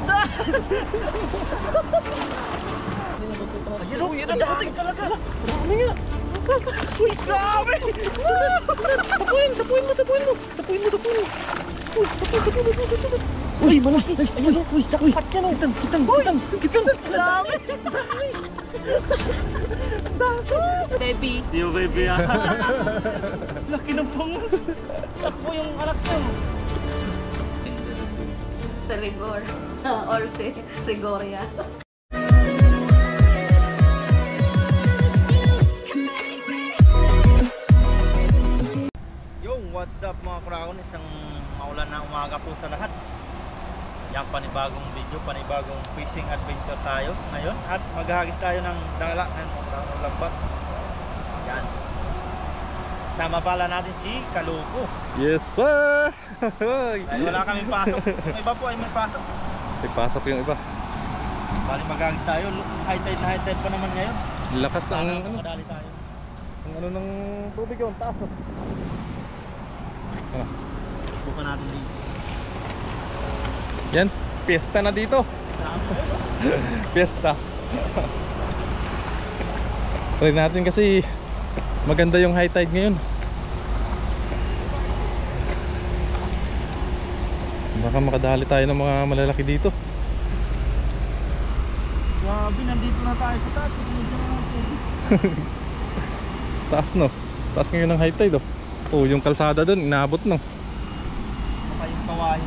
Saan? Ayun o, yan ang dating talaga. Marami nga. Uy, grabe! Sapuin mo. Uy, sapuin. Uy, malaki. Ayun o, uy, jackpot yan o. Kitang. Dami. Baby. Yo, baby ah. Laki ng bangus. Takbo yung anak niya. Sa Rigor. Or si Rigoria. What's up mga kurakon, isang maulan na umaga po sa lahat. Yan, panibagong video, panibagong fishing adventure tayo ngayon. At maghahagis tayo ng dala ng mga lambat. Yan, sama pala natin si Kaluko. Yes sir. Ay, wala kaming pasok. Yung iba po ay may pasok. May pasok yung iba. Bali maghahagis tayo. High tide pa naman ngayon. Lakat sa ano, tayo. Ang ano ng tubig yun, taas oh. Buka natin dito. Yan, piyesta na dito. Piyesta. Try natin kasi maganda yung high tide ngayon. Baka makadali tayo ng mga malalaki dito. Grabe, nandito na tayo sa taas. Taas no. Taas ngayon ng high tide oh. Oh, yung kalsada doon, inaabot no. Baka yung kawain.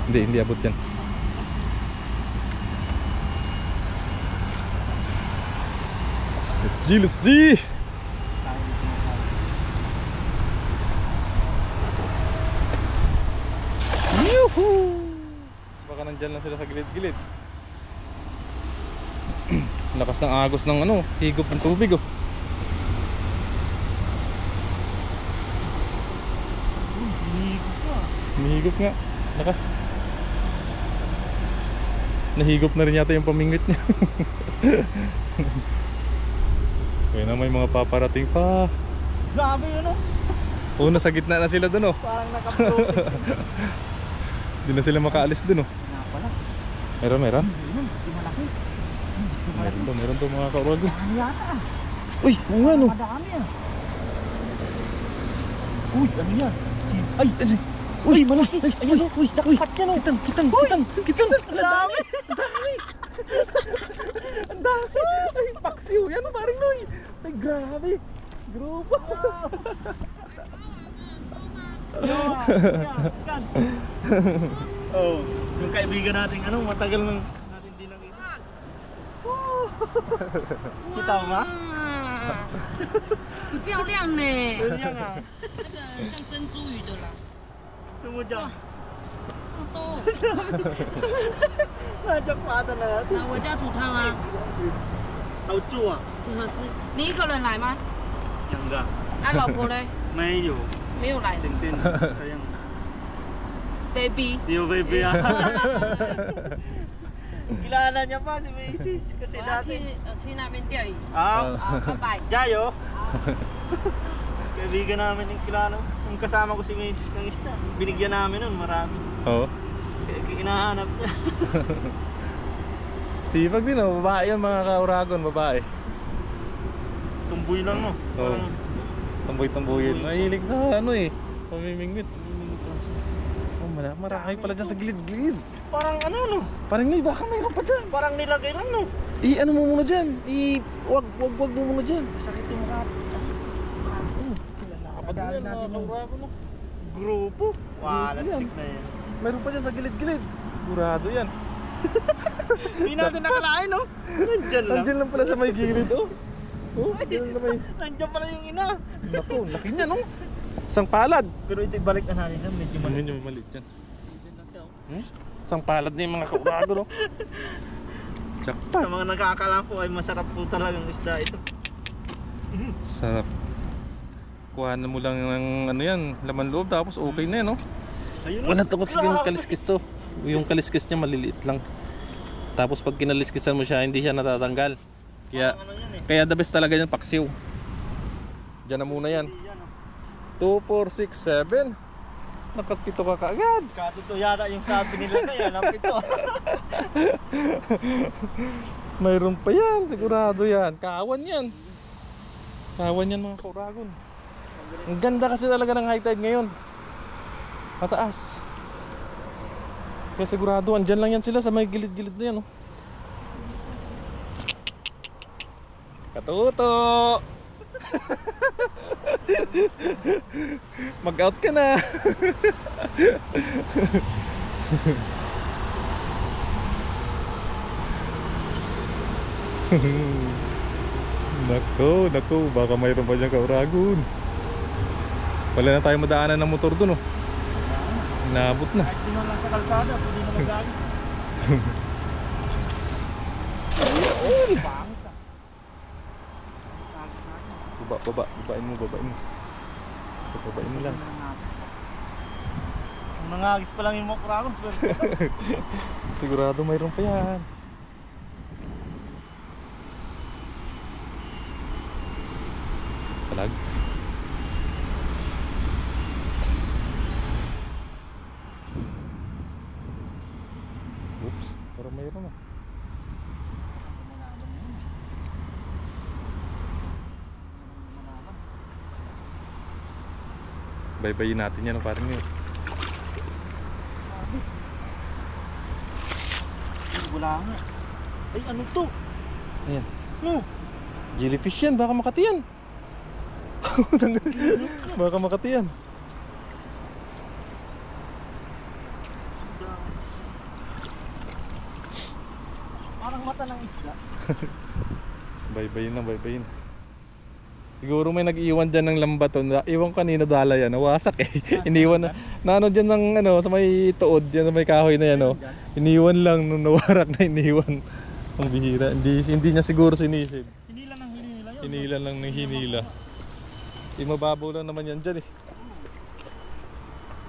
Hindi abot yan. Let's G! Yuhuu! Baka nandyan lang sila sa gilid-gilid. Lakas ng agos ng ano, higop ng tubig oh. Nahigop nga, lakas. Nahigop na rin yata yung pamingwit niya. Kaya na may mga paparating pa. Grabe yun oh. Oo, nasa gitna na sila dun oh. Parang naka-floating. Hindi na sila makaalis dun oh. Meron? Meron to mga kaurago. Ano yata? Uy, oo nga no. Madami ah. Uy, ano yan? Ay, uy, malaki. Ayun o, uy, jackpot yan o. Kitang. Ang dami. Ang dami. Ay, paksiw. Yan o, paring Noy. Ay, grabe. Grupo. Oh, yung kaibigan natin, matagal nang natin din nakita. Kita mo ba? 很漂亮呢， Yun yan ah. 那个像珍珠鱼的啦， Sumudya. 好多。 Najakpatan na natin. 来我家煮汤啊， Tauchu ah. 很好吃。你一个人来吗？ Yang ga. 啊，老婆嘞？ Mayo. 没有来。 Tintin. Sayang. Baby。 Yo, baby ah. Kilala niya pa si Macy's kasi 我要 dati. 去那边钓鱼。 Ah, 好，拜拜。 Jayo. Kaibigan namin yung kilala. Yung kasama ko si Macy's ng isda. Binigyan namin nun, marami. Oo. Kinahanap niya. Sipag din oh, babae yan mga kauragon, babae. Tumboy lang no. Oo. Tamboy-tamboyin. Mahilig sa ano eh, pamimingwit. Oh, marami pala dyan sa gilid-gilid. Parang ano no? Parang ngay, baka mayroon pa dyan. Parang nilagay lang no. Ano mo muna dyan? Wag mo muna dyan. Sakit yung mukha. Kapadali natin yung grupo. Wala, stick na yan. Mayroon pa dyan sa gilid-gilid. Sigurado yan. Hindi natin nakalain no. Nandyan lang Pala sa may gilid oh. Oh, Nandiyan pala yung ina. Naku, laki niya no. Isang palad. Pero ito ibalik na natin yan. Medyo maliit. Medyo maliit yan. Isang palad na yung mga kaurado no. Jackpot. Sa mga nakakala po ay masarap po talagang isda ito. Sarap. Kuha na mo lang ng ano yan, laman loob tapos okay na yan no. Wala takot sa kaliskis to. Yung kaliskis niya maliliit lang. Tapos pag kinaliskisan mo siya, hindi siya natatanggal. Kaya the best talaga yan, paksiw. Diyan na muna yan. 2, 4, 6, 7. Nakaspito ka kaagad. Katuto yata yung sabi nila kaya napito. Mayroon pa yan, sigurado yan. Kawan yan. Kawan yan mga kauragon. Ang ganda kasi talaga ng high tide ngayon. Mataas. Kaya sigurado, andyan lang yan sila sa may gilid-gilid na yan. Oh. Katuto! Mag-out ka na. Nako, baka mayroon pa dyan kauragon. Wala na tayo madaanan ng motor dun, oh. Inabot na. Kahit sino lang sa kalsada, pwede na mag-agis. Babain mo. Babain mo lang. Nangagis pa lang yung mga kuragon. Sigurado mayroon pa yan. Palag. Oops, parang mayroon ah. Baybayin natin yan, parang yun. Wala nga. Ay, ano to? Ayan. No. Jellyfish yan, baka makati yan. Baka makati yan. Parang mata ng isla. Baybayin. Siguro may nag-iwan dyan ng lambaton. Iwan kanina dala yan, nawasak eh. Iniwan na. Naano dyan ng ano, sa may tuod, dyan sa may kahoy na yan, oh. Iniwan lang nung nawarak na iniwan. Ang bihira. Hindi niya siguro sinisid. Hinila ng hinila yun. Hinila lang ng hinila. Mababaw lang naman yan dyan eh.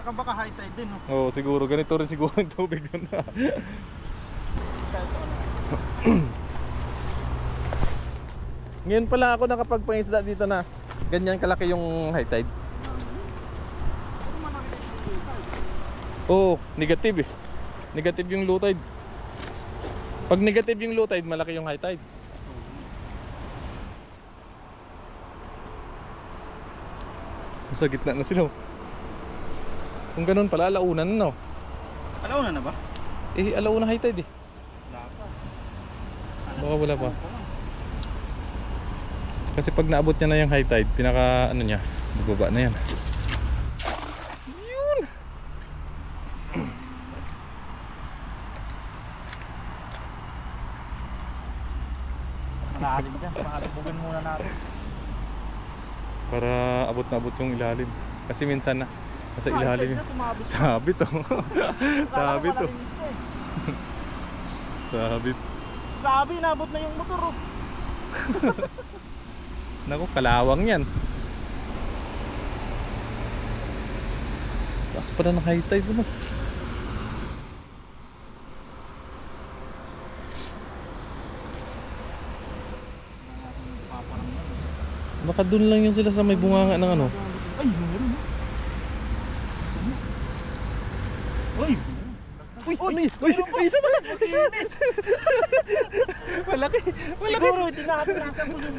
Saka baka high tide din, no? Oo, siguro. Ganito rin siguro ang tubig doon na. Ngayon pala ako nakapagpangisda dito na ganyan kalaki yung high tide. Oo, negative eh. Negative yung low tide. Pag negative yung low tide, malaki yung high tide. Sa gitna na sila. Kung ganun pala, alauna na no. Alauna na ba? Eh, alauna high tide eh. Wala pa. Baka wala pa. Kasi pag naabot niya na yung high tide, pinaka ano niya, bababa na yan. Yun! Malalim dyan. Pakatubugin muna natin. Para abot na abot yung ilalim. Kasi minsan na, nasa ilalim yun. Sabit oh. Sabit oh. Sabit. Grabe, nabot na yung motor, oh. Naku, kalawang yan. Taas pa na ng high tide mo. Baka dun lang yun sila sa may bunganga ng ano. Ay, meron. Uy! Uy! Ano yun? Uy! Isa ba? Malaki! Siguro, hindi natin nasa po yung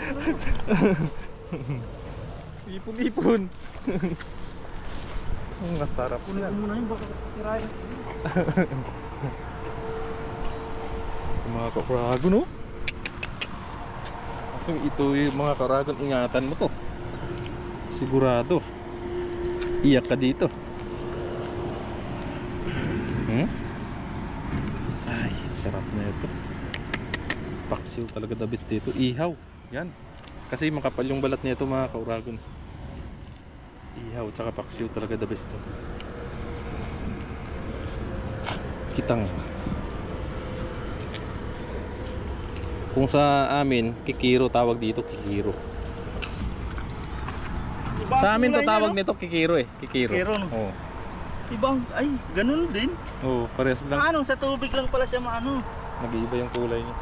Ipon-ipon. Ang masarap Kunin yan. muna yun, baka tirahin. Mga kakuragon, no? So ito yung mga karagon, ingatan mo to. Sigurado. Iyak ka dito. Ay, sarap na ito. Paksiw talaga the best dito. Ihaw. Yan. Kasi makapal yung balat nito mga kauragon. Ihaw tsaka paksiw talaga the best to. Kitang. Kung sa amin, kikiro tawag dito, kikiro. Sa amin to tawag nito kikiro eh, kikiro. Kikiro, no? Oo. Ibang, ay, ganun din. Oo, parehas lang. Anong sa tubig lang pala siya maano. Nag-iiba yung kulay niya.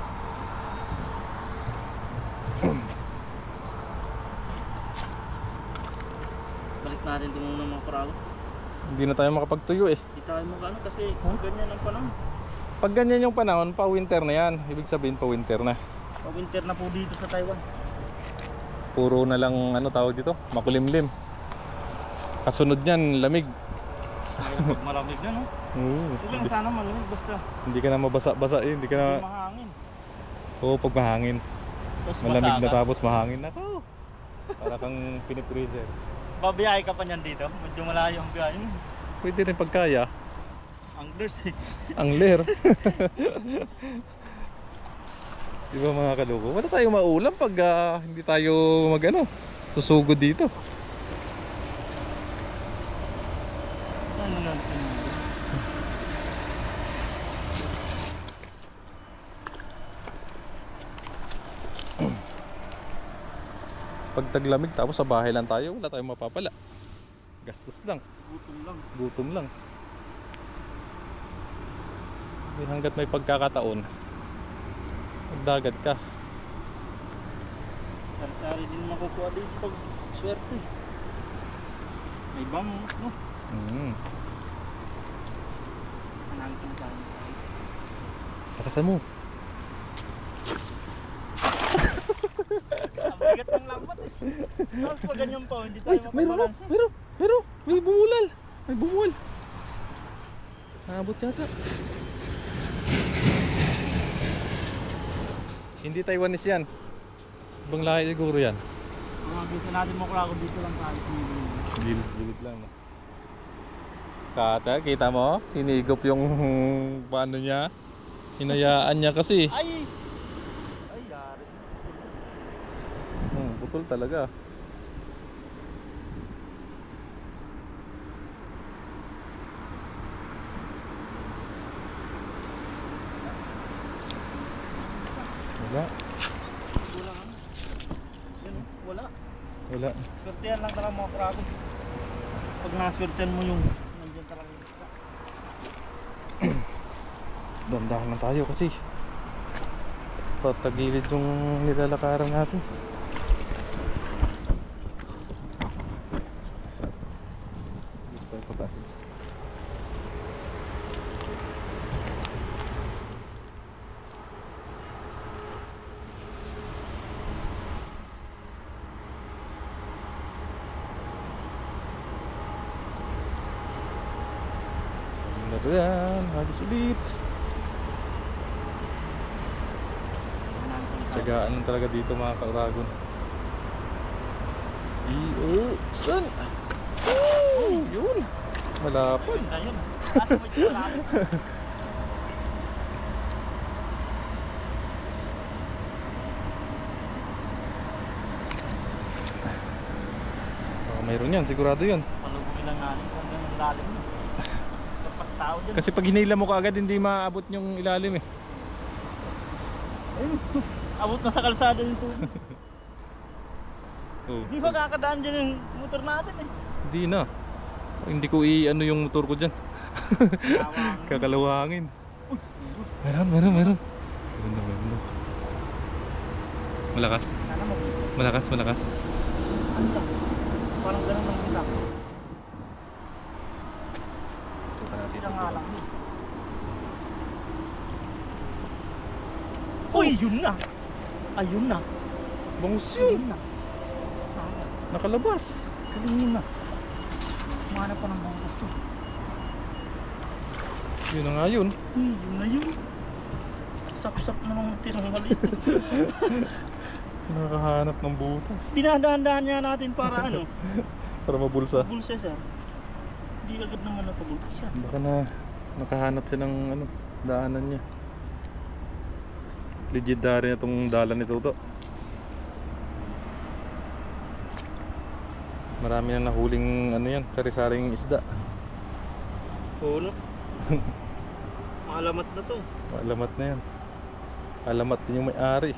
Balik natin ito muna mga kurago. Hindi na tayo makapagtuyo eh. Hindi tayo magano kasi kung ganyan ang panahon. Pag ganyan yung panahon, pa winter na yan. Ibig sabihin pa winter na. Pa-winter na po dito sa Taiwan. Puro na lang ano tawag dito, makulimlim. Kasunod niyan, lamig. Pag malamig na, no? Okay lang sana malamig basta Hindi ka na mabasa-basa eh. Hindi ka na... hindi mahangin. Oo, pag mahangin. Tapos Malamig na masaga. tapos mahangin. Ako. Para kang pinipreser. Babiyahe ka pa niyan dito? Medyo malayo ang biyahe mo. Pwede rin pagkaya. Anglers eh. Angler. Diba mga kaloko? Wala tayong maulam pag hindi tayo magano susugod dito. Ano natin? Pag taglamig tapos sa bahay lang tayo, wala tayong mapapala. Gastos lang, Gutom lang. gutom lang. Hanggat may pagkakataon, magdagat ka. Sari-sari din makukuha dito pag swerte. May bangus, no? Anangkin tayo. Lakasan mo. Ang bigat ng lambat eh. Tapos pag ganyan pa, hindi tayo Meron, mapabalan. may bumulal. May bumul. Naabot yata. Hindi Taiwanese yan. Ibang lahi siguro yan. Mga gusto natin makurako dito lang tayo. Gilid lang. No? Kata, kita mo? Sinigop yung paano niya. Hinayaan niya kasi. Ay! Ay, yari. Putol talaga. Wala. Kulang ano? Yan oh, wala. Wala. Swertehan lang talaga mga kurako. Pag naswertehan mo yung nandiyan talaga yung isda. Dandahan lang tayo kasi patagilid yung nilalakaran natin. Dito tayo sa taas. Yan, habis ulit. Tsagaan talaga dito mga ka-Uragon. San? Oh, yun. Malapad. Ayun. Asa mo yung malapit? Mayroon yan, sigurado yun. Palugin lang natin kung ganun lalim mo. Kapag tao dyan. Kasi pag hinila mo kaagad hindi maabot yung ilalim eh. Ayun. Abot na sa kalsada yung tubig. Oh. Di ba kakadaan dyan yung motor natin eh? Hindi na. Hindi ko i-ano yung motor ko dyan. Kakalawangin. Meron. Meron na. Malakas. Sana mag-isip. Malakas. Ano lang? Parang ganun lang sila. Sila nga lang. Uy! Yun na! Ayun na! Bangus yun. Ayun na! Sana. Nakalabas. Kalingin na. Kumanap pa ng bangkas to. Yun na nga yun. Yun na yun. Sap-sap na ng tirang maliit. Nakahanap ng butas. Dinadahan-dahan niya natin para ano? Para mabulsa. Bulsa siya. Hindi agad naman natubulsa. Baka na nakahanap siya ng ano, daanan niya. Legendary na itong dalan ni Toto. Marami na nahuling ano yan, sari-saring isda. Oo no? Malamat na to. Alamat na yan. Alamat din yung may-ari.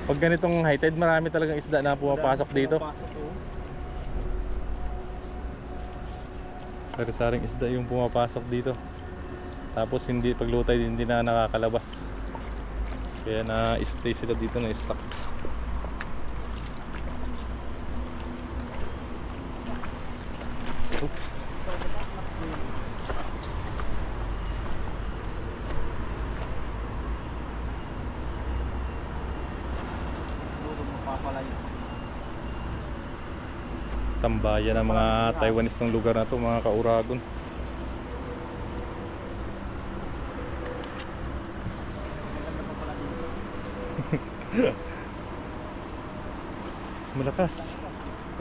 Pag ganitong high tide, marami talagang isda na pumapasok dito. Sari-saring isda yung pumapasok dito. Tapos hindi pag low tide hindi na nakakalabas. Kaya na-stay sila dito, na-stuck. Oops. Tambayan ng mga Taiwanese ng lugar na to, mga kauragon. Mas malakas.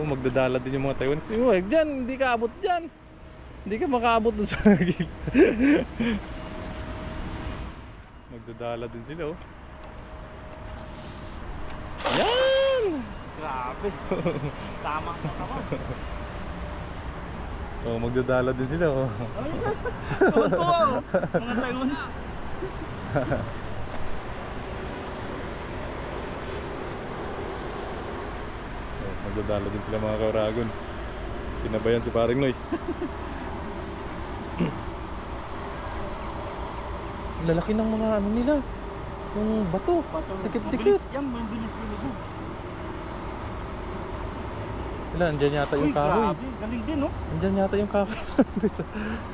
Oh, magdadala din yung mga Taiwanese. Uy, dyan, hindi ka abot dyan. Hindi ka makaabot dun sa gig. Magdadala din sila, oh. Yan! Grabe. Tama ka naman. Oh, magdadala din sila, oh. Tuwa-tuwa, oh. Mga Taiwanese. Oh, magdadala din sila mga kauragon. Sinabayan si Paring Noy. Lalaki ng mga ano nila. Yung bato. Dikit-dikit. Yan, mabilis lumubog. Wala, andyan yata yung kahoy. Grabe, galing din, no? Andyan yata yung kahoy.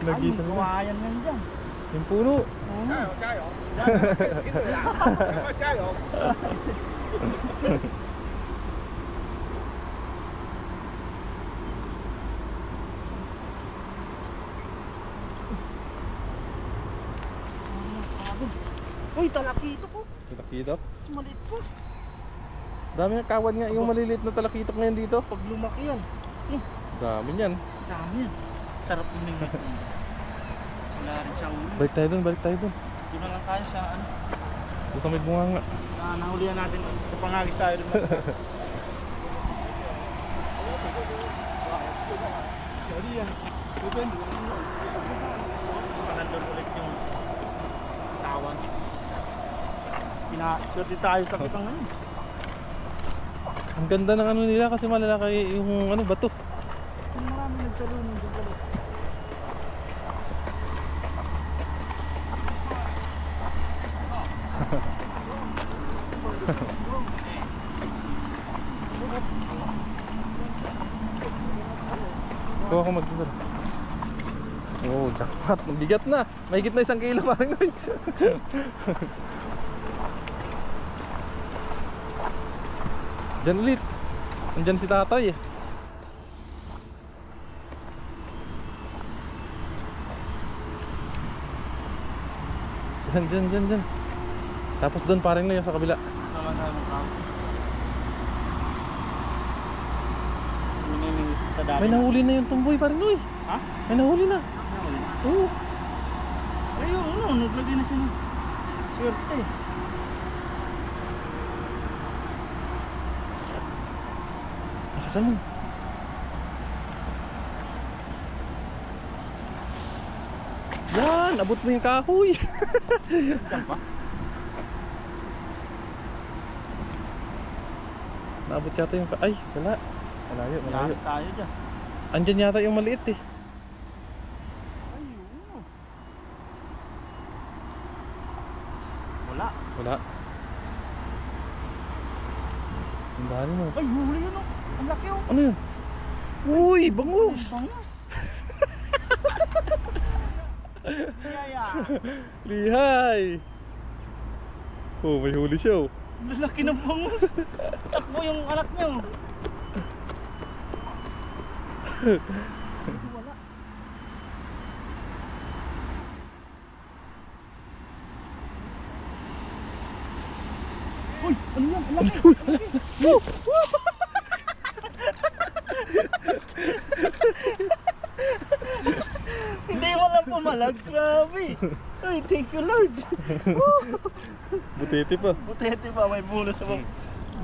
Nag-isa Ay, nila. kawayan yan dyan. Yung puno. Uy, talakito ko. Talakitok. Mas maliit pa. Dami ng kawan nga yung maliliit na talakitok ngayon dito. Pag lumaki yan. Dami yan. Dami yan. Sarap yung wala rin siyang ulo. Balik tayo dun, balik tayo dun. Doon na lang tayo sa ano. Doon sa may bunganga. Nahulihan natin. Sa pangagis tayo doon. Nandun ulit yung tawan. Pinaswerte tayo sa kitang ngayon. Ang ganda ng ano nila kasi malalaki yung ano bato. Yung marami nagtalunong dyan pala. Kuha ko magdadala. Oh, jackpot. Bigat na. Mahigit na 1 kilo parang Noy. Diyan ulit. Andyan si tatay eh. Diyan. Tapos doon parang Noy sa kabila. Naman tayo ng tao. Sa dati. May nahuli na yung tumboy parang Noy. Ha? May nahuli na. Oo. Ayun, ano, naglagay na siya ng swerte. Lakasan mo. Yan, abot mo yung kahoy. Diyan pa? Naabot yata yung ay, wala. Malayo. Malapit tayo dyan. Andyan yata yung maliit eh. Ayun. Wala. Wala. Ang dami mo. Ay, huli yun, oh. Ang laki, oh. Ano yun? Uy, bangus! Bangus. Yaya. Lihay! Oh, may huli siya oh. Lalaki ng bangus. Takbo yung anak niya, oh. Wala. Uy, ano yan? Ang laki. Hindi mo lang pumalag. Grabe. Uy, thank you Lord. Butete pa. Butete pa, may bulo sa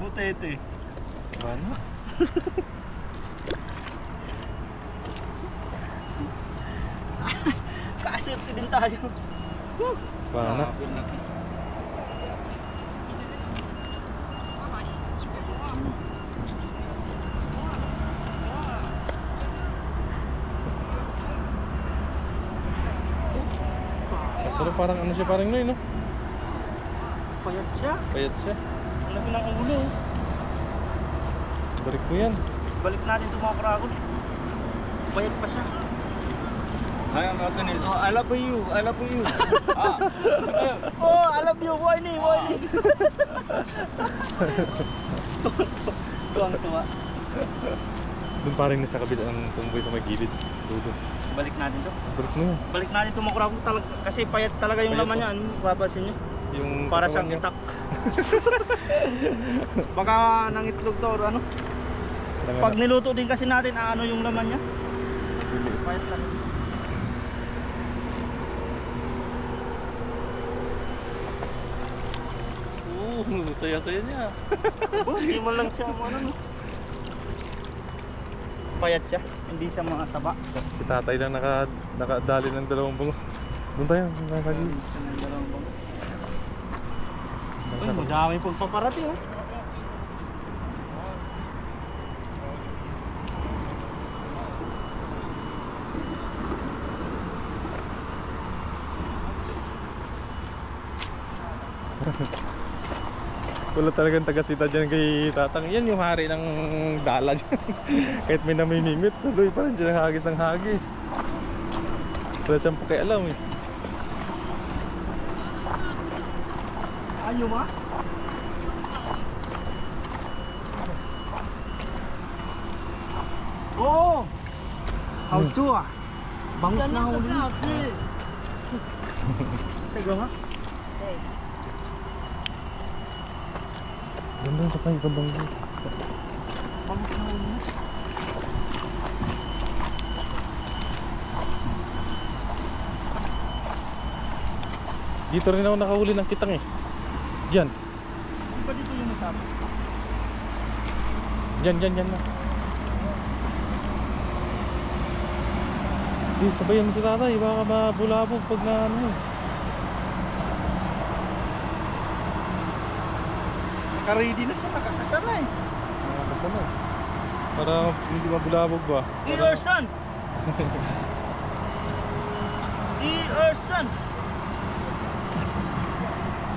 butete. Ano? Kaserte din tayo. Paano? Sarap parang ano siya parang Noy no? payat siya. Payat siya. Ang laki ng ulo. Balik mo yan. Balik natin itong mga kragon. Payat pa siya. Kaya nga ito so I love you, I love you. Oh, I love you, boy ni. Tuwang-tuwa. Doon parang nasa kabila ang tumboy sa may gilid. Doon. Balik natin to. Balik mo yan. Balik natin itong mga kragon talaga. Kasi payat talaga yung Payat laman to. niya. Babasin nyo. Yung Para katawan siyang niya. itak. Baka nangitlog to or ano. Nanganak. Pag niluto din kasi natin, ano yung laman niya. Payat talaga. Saya-saya niya. Oh, hindi mo lang siya ano, no? Payat siya, hindi siya mga taba. Si tatay lang nakadali ng dalawang bangus. Doon tayo, nasa gilid. Siya ng dalawang bangus. Uy, Nasa madami pong paparating, oh. Wala talagang taga-sita dyan kay tatang. Yan yung hari ng dala dyan. Kahit may namimimit, tuloy pa rin dyan ang hagis ang hagis. Wala siyang pakialam eh. Ayaw ma? Oh! How to ah? Bangus 的 na 那个 huli. 更好吃。 Taga nga. 对， Ganda sa kayo, bandang yun. Bangus na huli. Dito rin ako nakahuli ng kitang eh. Diyan. Di ba dito yung masama? Diyan na. Eh, sabayan mo si tatay, baka mabulabog pag na ano eh. Naka-ready na siya, nakakasara eh. Nakakasama. Para hindi mabulabog ba? Earson! Earson!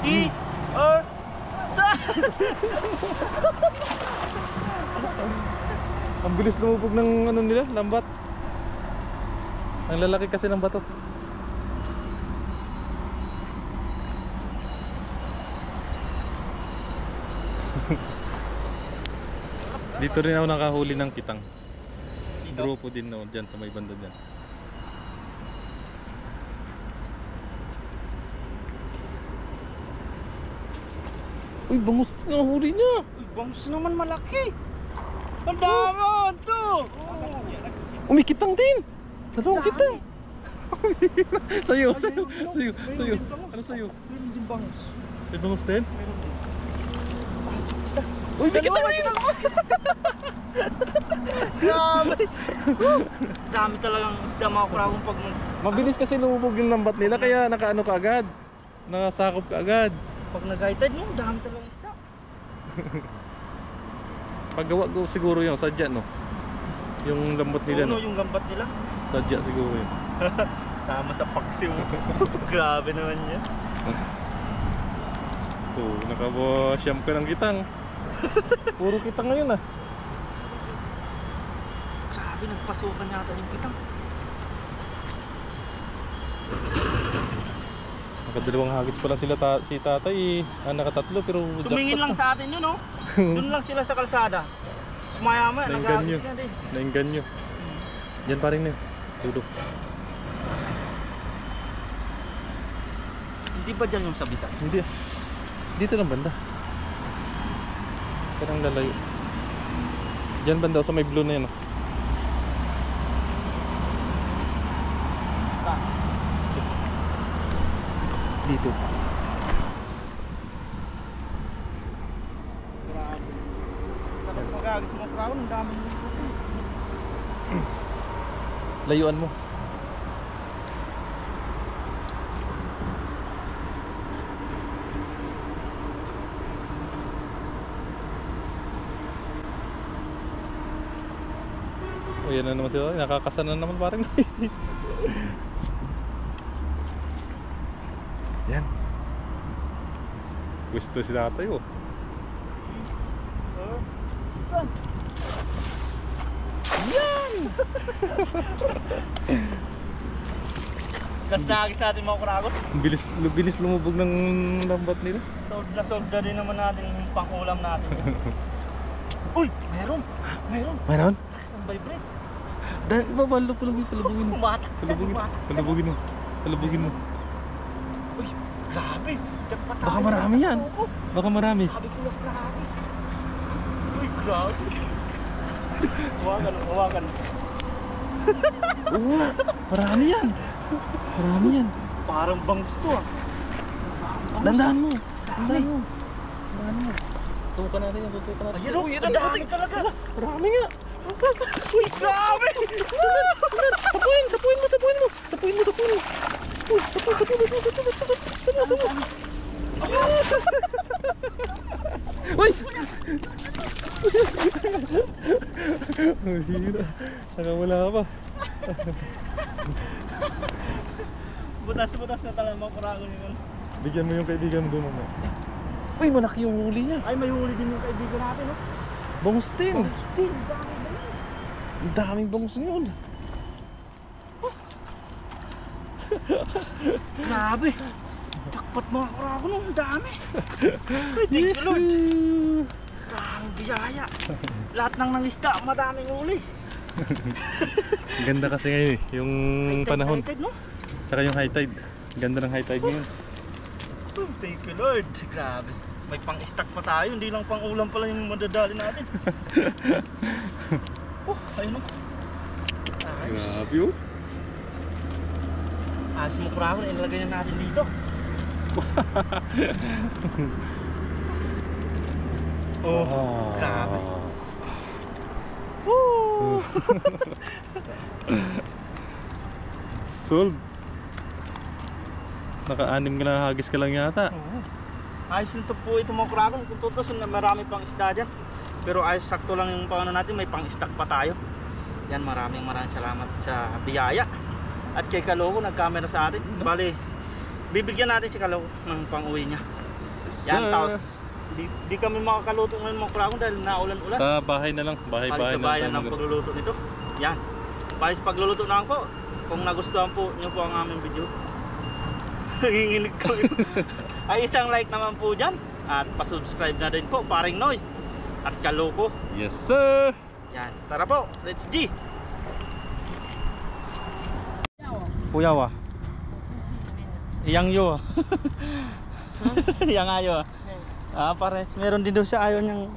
Earson! Ang bilis lumubog ng ano nila, lambat. Ang lalaki kasi ng bato. Dito rin ako nakahuli ng kitang. Grupo din na dyan sa may banda dyan. Uy, bangus na huli niya. Uy, bangus naman malaki! Ang dami ito! May kitang din. Dalawang kitang. Sa'yo. Ano sa'yo? Meron din bangus. May bangus din? Meron din. Pasok isa. Uy, may kitang din. Grabe! Dami talagang isda mga kuragong pag Mabilis kasi lumubog yung lambat nila kaya nakaano ka agad. Nakasakop ka agad. pag nag-high-tide mo, dami talagang isda. Paggawa ko siguro yun, sadya no. Yung lambot nila Uno no. yung gambat nila. Sadya siguro yun. Sama sa paksiw. Grabe naman yan. Oo, nakabasyam ka ng kitang. Puro kitang ngayon ah. Grabe, nagpasukan yata yung kitang. Nakadalawang hagis pa lang sila si tatay eh. Nakatatlo pero Tumingin lang sa atin yun, no? Doon lang sila sa kalsada. Sumaya-maya, Nainganyo. nag-agis na din. Nainganyo. Diyan pa rin na. Tudo. Hindi ba dyan yung sabitan? Hindi ah. Dito lang banda. Parang lalayo. Diyan banda sa may blue na yun. Sa? Dito. Grabe. Sarap mag-agis mo crowd, ang dami nyo kasi. Layuan mo. O yan na naman sila. Nakakasan na naman parang. Yan. Gusto si tatay oh. Saan? Yan! Gas na agis natin mga kuragon. Bilis lumubog ng lambat nila. Sold na din naman natin yung pangulam natin. Uy! Meron! Mayroon? Ang vibrate. Palubugin mo. Umata. Palubugin mo. Uy! Grabe! Jackpot tayo. Baka marami yan. Baka marami. Sabi ko mas grabe. Uy! Grabe! Hawakan. Oo, marami yan. Parang bangs to ah. Dandaan mo. Tutukan natin yan. Ayun oh! Ang dami talaga! Marami nga. Uy! Grabe! Sapuin mo. Uy, sapuin. Uy! Ang hira. Nakawala pa. Butas na talaga mga kuragon yun. Bigyan mo yung kaibigan mo doon mamaya. Uy, malaki yung huli niya. Ay, may huli din yung kaibigan natin oh. Bangus din. Still, dami ba yun? Ang daming bangus yun. Grabe! Jackpot mga kuragon oh, ang dami. Ay, thank you Lord. Ang biyaya. Lahat ng nangisda, madaming huli. Ganda kasi ngayon eh, yung panahon. High tide, no? Tsaka yung high tide. Ganda ng high tide ngayon. Oh, thank you Lord. Grabe. May pang-stock pa tayo, hindi lang pang-ulam pala yung madadali natin. Oh, ayun oh. Ayos. Grabe oh. Ayos mo kuragon, inalagay na natin dito. Oh, grabe. Woo! Sold. Naka-anim ka na hagis ka lang yata. Ayos nito po ito mga kuragon. Kung tutusin na marami pang isda dyan. Pero ayos, sakto lang yung paano natin, may pang-stock pa tayo. Yan, maraming salamat sa biyaya. At kay Kaloko, nag-camera sa atin. Bali, bibigyan natin si Kaloko ng pang-uwi niya. Yan, tapos di kami makakaluto ngayon mga kuragon dahil naulan-ulan. Sa bahay na lang. Bahay Sa bayan ng pagluluto nito. Yan. Bali sa pagluluto na po. Kung nagustuhan po niyo po ang aming video, nanginginig kami. Ay isang like naman po dyan. At pasubscribe na din po, paring Noy at Kaloko. Yes sir. Yan. Tara po, let's G. Puyaw ah. Iyang yo ah. Iyang ayo ah. Ah, pares. Meron din daw siya, ayaw niyang.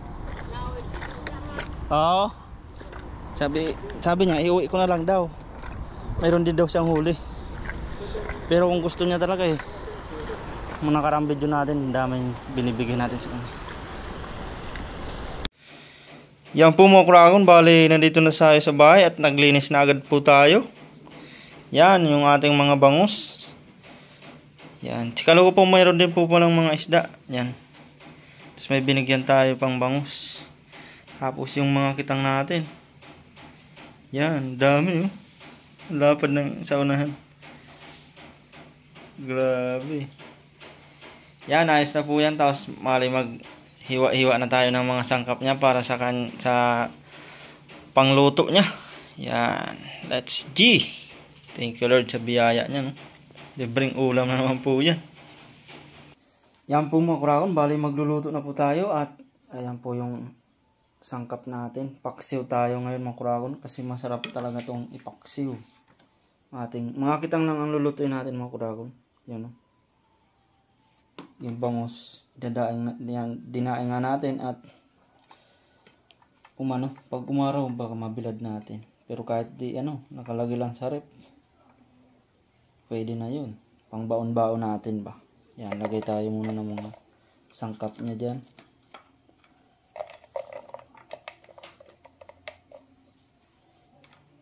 Oo. Sabi niya, iuwi ko na lang daw. Meron din daw siyang huli. Pero kung gusto niya talaga eh, mga nakarang video natin, daming binibigay natin sa kanya. Yan po mga kuragon, bali nandito na tayo sa bahay at naglinis na agad po tayo. Yan, yung ating mga bangus. Yan, sikalo ko po mayroon din po ng mga isda. Yan. Tapos may binigyan tayo pang bangus. Tapos yung mga kitang natin. Yan, dami oh. Lapad ng sa unahan. Grabe. Yan, ayos na po yan. Tapos mali maghiwa-hiwa na tayo ng mga sangkap niya para sa pangluto niya. Yan, let's G. Thank you Lord sa biyaya niya, no? Libreng ulam na naman po yan. Yan po mga kuragon, bali magluluto na po tayo at ayan po yung sangkap natin. Paksiw tayo ngayon mga kuragon kasi masarap talaga itong ipaksiw. Mga kitang lang ang lulutuin natin mga kuragon. Yan o. Yung bangus, dinaing nga natin at pag umaraw baka mabilad natin. Pero kahit nakalagay lang sa rep, pwede na yun. Pang baon-baon natin ba. Yan, lagay tayo muna ng mga sangkap niya dyan.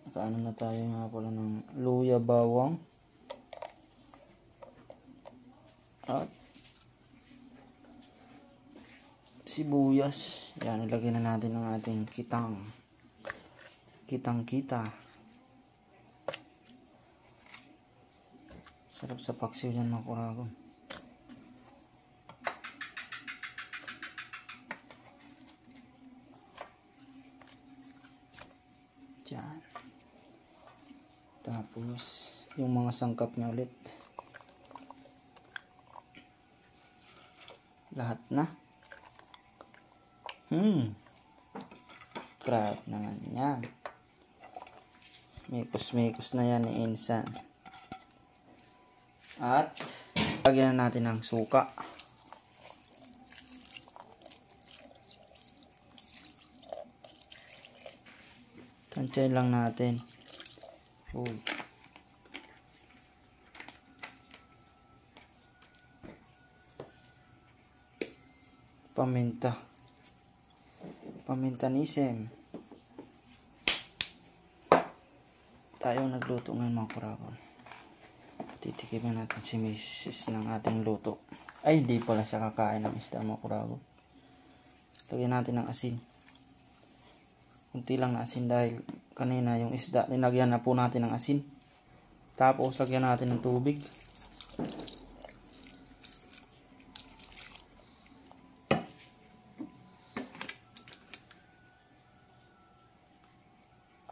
Nakaano na tayo nga pala ng luya, bawang. At sibuyas. Yan, ilagay na natin ang ating kitang-kita. Sarap sa paksiw yan mga kuragon. Diyan. Tapos, yung mga sangkap niya ulit. Lahat na. Crab naman yan. Mikos-mikos na yan ni Insan. At, lagyan na natin ng suka. Tansyahin lang natin. Paminta. Pamintanism. Tayo nagluto ngayon mga kuragon. Titikiman natin si Mrs. ng ating luto. Ay, hindi pala siya kakain ng isda mga kuragon. Lagyan natin ng asin. Kunti lang na asin dahil kanina yung isda, linagyan na po natin ng asin. Tapos, lagyan natin ng tubig.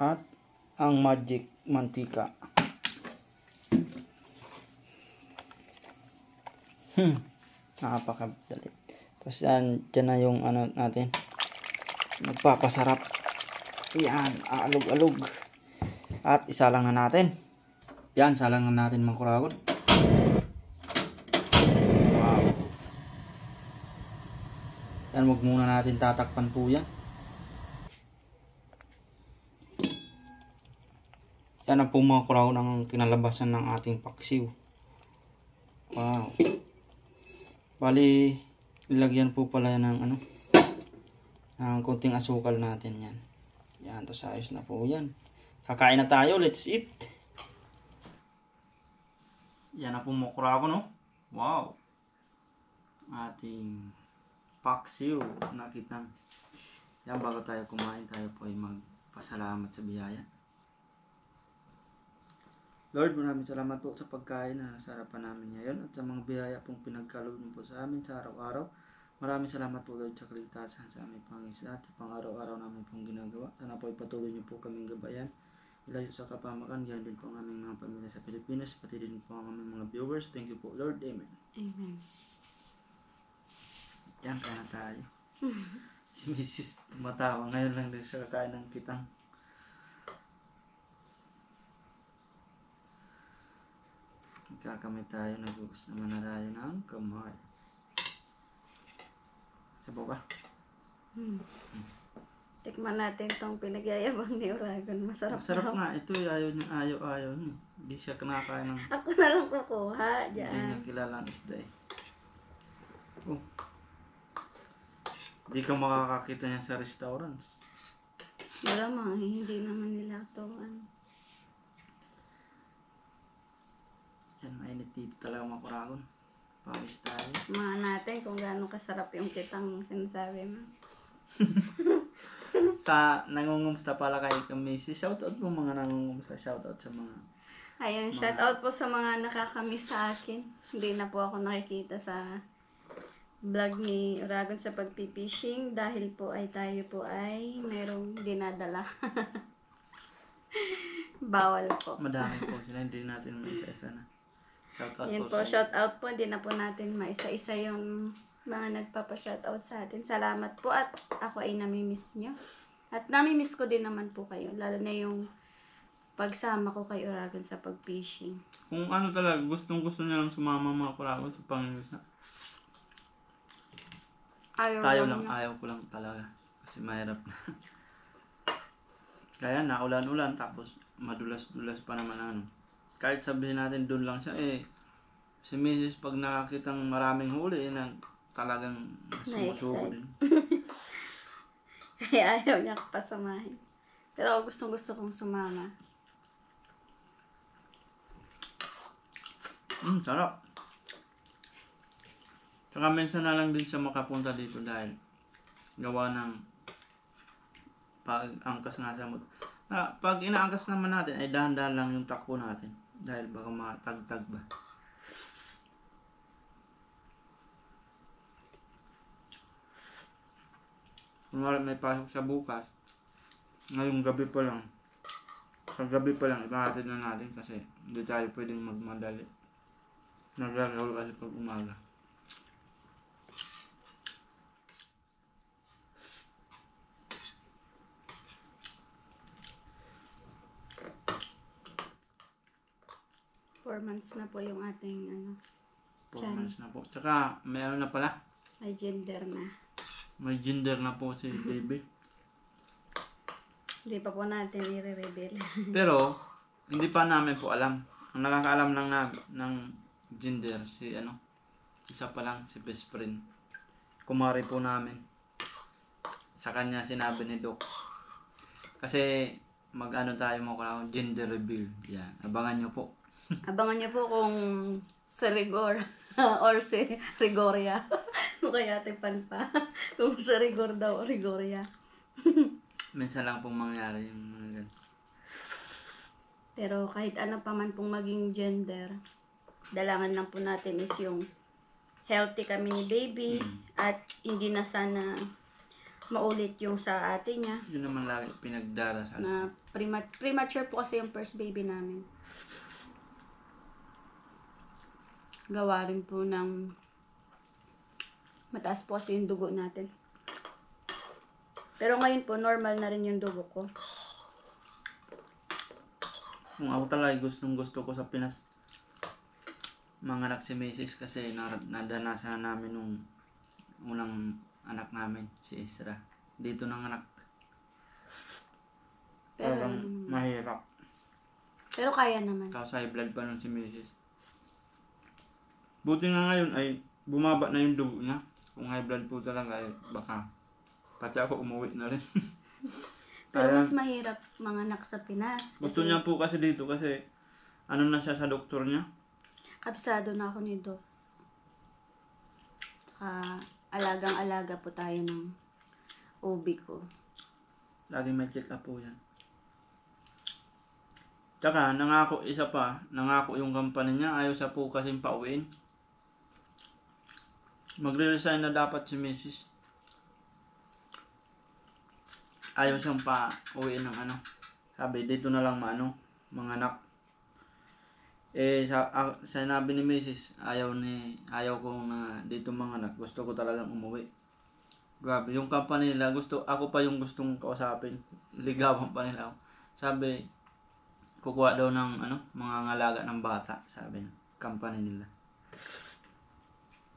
At ang magic mantika. Napakadali. Tapos dyan na yung ano natin. Nagpapasarap. Yan, aalog-alog. At isa lang na natin. Yan, salang na natin mga kuragon. Wow. Yan, wag muna natin tatakpan po yan. Yan ang po mga kuragon ang kinalabasan ng ating paksiw. Wow. Bali, ilagyan po pala yan ng ano, ng konting asukal natin yan. Yan, to ayos na po yan. Kakain na tayo, let's eat. Yan na po mga kuragon, no? Wow. Ating paksiw. Nakita. Yan, bago tayo kumain, tayo po ay magpasalamat sa biyaya. Lord, maraming salamat po sa pagkain na nasa harapan namin ngayon at sa mga biyaya pong pinagkaloob niyo po sa amin sa araw-araw. Maraming salamat po Lord sa kaligtasan sa aming Panginoon at sa pang-araw-araw namin pong ginagawa. Sana po ipatuloy niyo po kaming gabayan. Ilayo sa kapamakan, ganyan din po ang aming mga pamilya sa Pilipinas, pati din po ang aming mga viewers. Thank you po Lord. Amen. Amen. Yan, kaya na tayo. Si Mrs. tumatawa ngayon lang din sa kakain ng kitang. Kakamay tayo, nagugus naman na tayo ng kamay. Sabaw ba? Tikman natin tong pinagyayabang ni Uragon. Masarap Masarap daw. nga. Ito ayaw niya. Hindi siya kinakain ng... Ako na lang kukuha. Hindi Diyan. niya kilala ang isda eh. Oh. Hindi ka makakakita niya sa restaurants. Malamang, hindi naman nila ito. Yan, mainit dito talaga mga kuragon. Pawis tayo. Mga natin kung gaano kasarap yung kitang sinasabi mo. Sa nangungumusta pala kay Mrs. Shoutout po mga nangungumusta. Shoutout sa mga... Ayun, shout out po sa mga nakakamiss sa akin. Hindi na po ako nakikita sa vlog ni Uragon sa pagpipishing dahil po ay tayo po ay merong dinadala. Bawal po. Madami po sila. Hindi natin maisa-isa na. Shoutout Yan po, shout out po. Hindi na po natin maisa-isa yung mga nagpapa-shout out sa atin. Salamat po at ako ay namimiss nyo. At namimiss ko din naman po kayo. Lalo na yung pagsama ko kay Uragon sa pag-fishing. Kung ano talaga, gustong-gusto niya lang sumama mga kuragon sa Panginoon. Tayo lang, ayaw ko lang talaga. Kasi mahirap na. Kaya naulan-ulan, tapos madulas-dulas pa naman ano. Kahit sabihin natin doon lang siya, si Mrs. pag nakakitang maraming huli, talagang sumusuko din. Kaya ayaw niya pasamahin. Pero ako gustong-gusto kong sumama. Sarap. Saka minsan na lang din siya makapunta dito dahil gawa ng pag-angkas nga sa motor. Pag inaangkas naman natin, ay dahan-dahan lang yung takbo natin. Dahil baka matagtag ba. Kung may pasok sa bukas, ngayong gabi pa lang, Kagabi pa lang, ipahatid na natin kasi hindi tayo pwedeng magmadali. Nagagawal kasi pag umaga. Four months na po yung ating 4 Tiyan. months na po. Tsaka, meron na pala. may gender na. May gender na po si baby. Hindi pa po natin i-reveal. Pero, hindi pa namin po alam. Ang nakakaalam lang ng gender, si isa pa lang, si best friend. Kumari po namin. Sa kanya sinabi ni Doc. Kasi, tayo mo gender reveal. Yan, abangan nyo po. Abangan niyo po kung si Rigor or si Rigoria. Kung kaya Tipan pa. Kung si Rigor daw o Rigoria. Minsan lang pong mangyari yung mga ganun. Pero kahit ano pa man pong maging gender, dalangan lang po natin is yung healthy kami ni baby at hindi na sana maulit yung sa ate niya. Yun naman lagi pinagdarasan. Na premature po kasi yung first baby namin. Gawa rin po ng mataas po kasi yung dugo natin. Pero ngayon po, normal na rin yung dugo ko. Kung ako talaga gusto ko sa Pinas, manganak si Mrs. kasi nadanasan namin nung unang anak namin, si Isra. Dito nanganak. Pero, Parang mahirap. pero kaya naman. Tapos high blood pa nun si Mrs. Buti nga ngayon ay bumaba na yung dugo niya. Kung high blood po talaga ay baka pati ako umuwi na rin. Pero Kaya, mas mahirap manganak sa Pinas. gusto niya po kasi dito kasi na siya sa doktor niya. Kabisado na ako ni Doc. Saka alagang-alaga po tayo ng OB ko. Lagi may check up po yan. Tsaka, nangako yung company niya, ayaw siya po kasing pauwiin. Magre-resign na dapat si Mrs. Ayaw siyang pa-uwiin ng Sabi, dito na lang mga anak. Sinabi ni Mrs. Ayaw ko na dito mga anak. Gusto ko talagang umuwi. Grabe, yung company nila, ako pa yung gustong kausapin. Ligawan pa nila ako. Sabi, kukuha daw ng mga ngalaga ng bata, sabi ng company nila.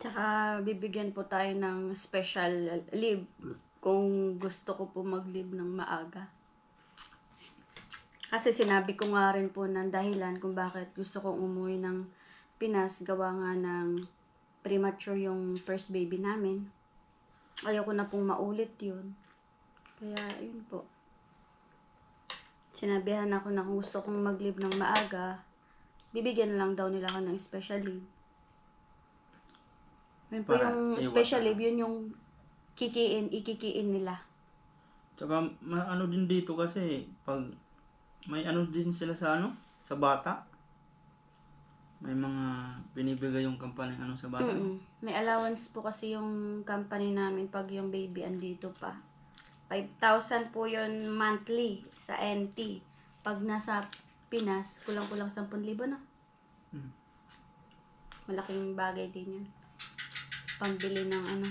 Tsaka bibigyan po tayo ng special leave kung gusto ko po mag-leave ng maaga. Kasi sinabi ko nga rin po ng dahilan kung bakit gusto kong umuwi ng Pinas, gawa nga ng premature yung first baby namin. Ayaw ko na pong maulit yun. Kaya yun po. Sinabihan ako na kung gusto kong mag-leave ng maaga, bibigyan lang daw nila ako ng special leave. Yun po Para yung iwas special na. leave, yun yung ikikiin nila. Tsaka, din dito kasi, pag may din sila sa sa bata. May mga binibigay yung company sa bata. May allowance po kasi yung company namin pag yung baby andito pa. 5,000 po yun monthly sa NT. Pag nasa Pinas, kulang-kulang 10,000 na. Malaking bagay din yun. Pambili ng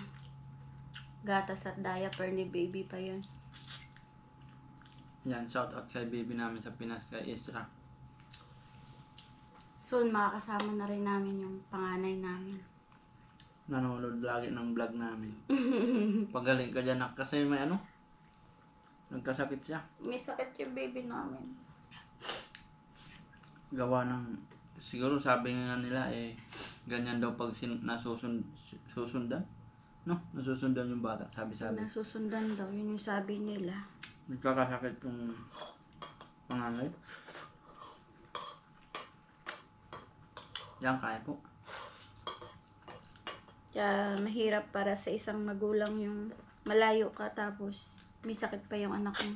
gatas at diaper ni baby pa yun. Yan, shout out kay baby namin sa Pinas, kay Isra. Soon, makakasama na rin namin yung panganay namin. Nanonood lagi ng vlog namin. Pagaling ka dyan, kasi may nagkasakit siya. May sakit yung baby namin. Gawa ng, siguro sabi nga nila ganyan daw pag nasusundan. No? Nasusundan yung bata, sabi. Nasusundan daw, yun yung sabi nila. Nagkakasakit yung panganay. Yan, kaya po. Kaya mahirap para sa isang magulang yung malayo ka tapos may sakit pa yung anak mo.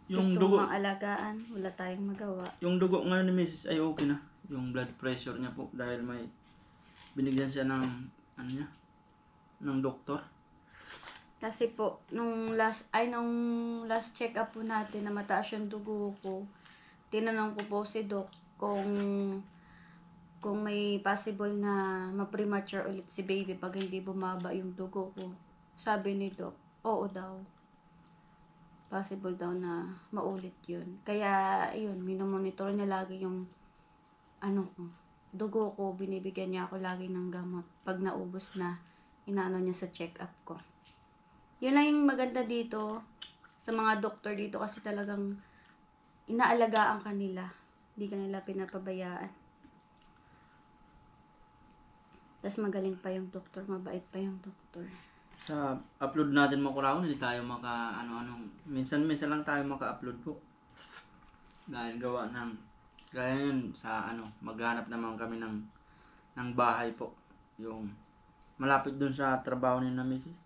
Yung Gusto dugo, mong alagaan, wala tayong magawa. yung dugo ngayon ni Mrs. ay okay na. Yung blood pressure niya po dahil may binigyan siya ng ng doktor. Kasi po, nung last check-up po natin na mataas yung dugo ko, tinanong ko po si Doc kung may possible na ma-premature ulit si baby pag hindi bumaba yung dugo ko. Sabi ni Doc, oo daw. Possible daw na maulit yun. Kaya, yun, minomonitor niya lagi yung dugo ko, binibigyan niya ako lagi ng gamot. Pag naubos na, inaano niya sa check-up ko. Yun lang yung maganda dito sa mga doktor dito kasi talagang inaalagaan kanila. Hindi kanila pinapabayaan. Tapos magaling pa yung doktor, mabait pa yung doktor. Sa upload natin mga Kuragon, hindi tayo maka minsan lang tayo maka-upload po. Dahil gawa ng kaya yun sa maghanap naman kami ng bahay po. Yung malapit dun sa trabaho ni na Mrs.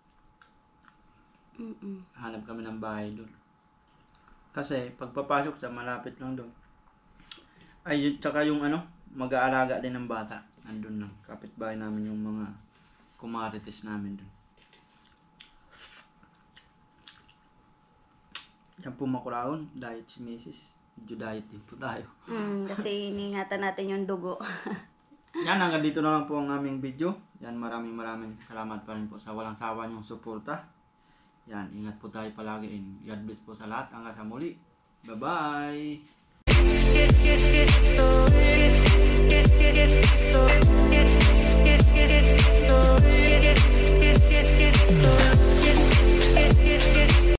Hanap kami ng bahay dun. Kasi pagpapasok sa malapit lang dun. Ay, tsaka yung mag-aalaga din ng bata. Andun lang. Kapitbahay namin yung mga kumarites namin dun. Yan po mga Kuragon, diet si Mrs. Medyo diet din po tayo. Kasi iningatan natin yung dugo. Yan, hanggang dito na lang po ang aming video. Yan, maraming salamat pa rin po sa walang sawa niyong suporta. Yan, ingat po tayo palagi. God bless po sa lahat. Hanggang sa muli. Bye-bye!